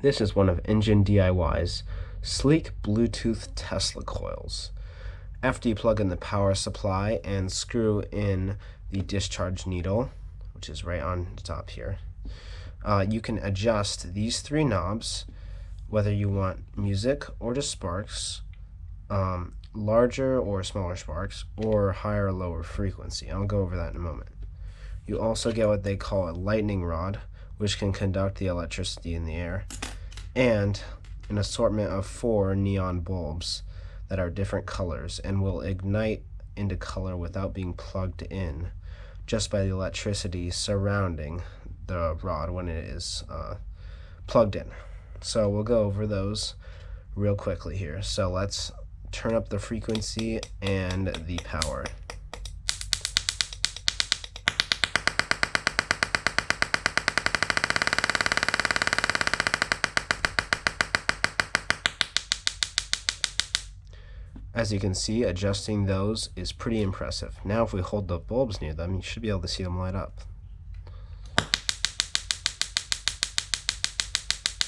This is one of Engine DIY's sleek Bluetooth Tesla coils. After you plug in the power supply and screw in the discharge needle, which is right on the top here, you can adjust these three knobs, whether you want music or just sparks, larger or smaller sparks, or higher or lower frequency. I'll go over that in a moment. You also get what they call a lightning rod, which can conduct the electricity in the air, and an assortment of 4 neon bulbs that are different colors and will ignite into color without being plugged in, just by the electricity surrounding the rod when it is plugged in. So we'll go over those real quickly here. So let's turn up the frequency and the power. As you can see, adjusting those is pretty impressive. Now if we hold the bulbs near them, you should be able to see them light up.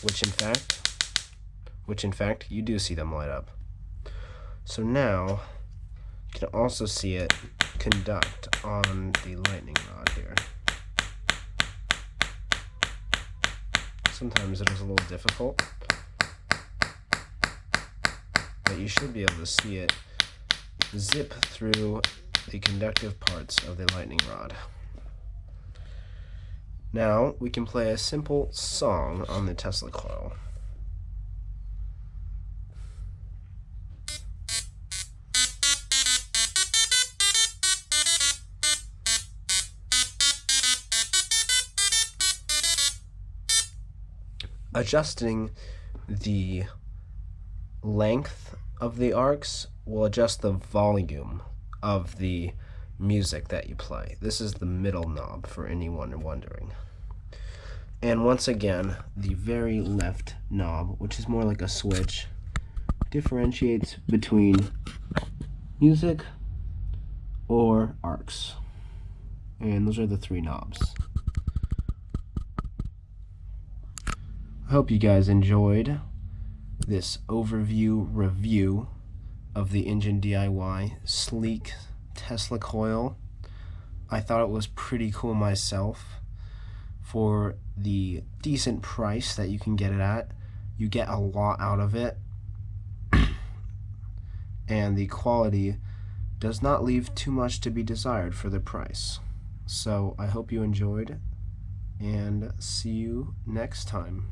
Which in fact, you do see them light up. So now, you can also see it conduct on the lightning rod here. Sometimes it is a little difficult, but you should be able to see it zip through the conductive parts of the lightning rod. Now we can play a simple song on the Tesla coil. Adjusting the length of the arcs will adjust the volume of the music that you play. This is the middle knob for anyone wondering. And once again, the very left knob, which is more like a switch, differentiates between music or arcs. And those are the 3 knobs. I hope you guys enjoyed this overview review of the Engine DIY sleek Tesla coil. I thought it was pretty cool myself. For the decent price that you can get it at, you get a lot out of it, and the quality does not leave too much to be desired for the price. So I hope you enjoyed, and see you next time.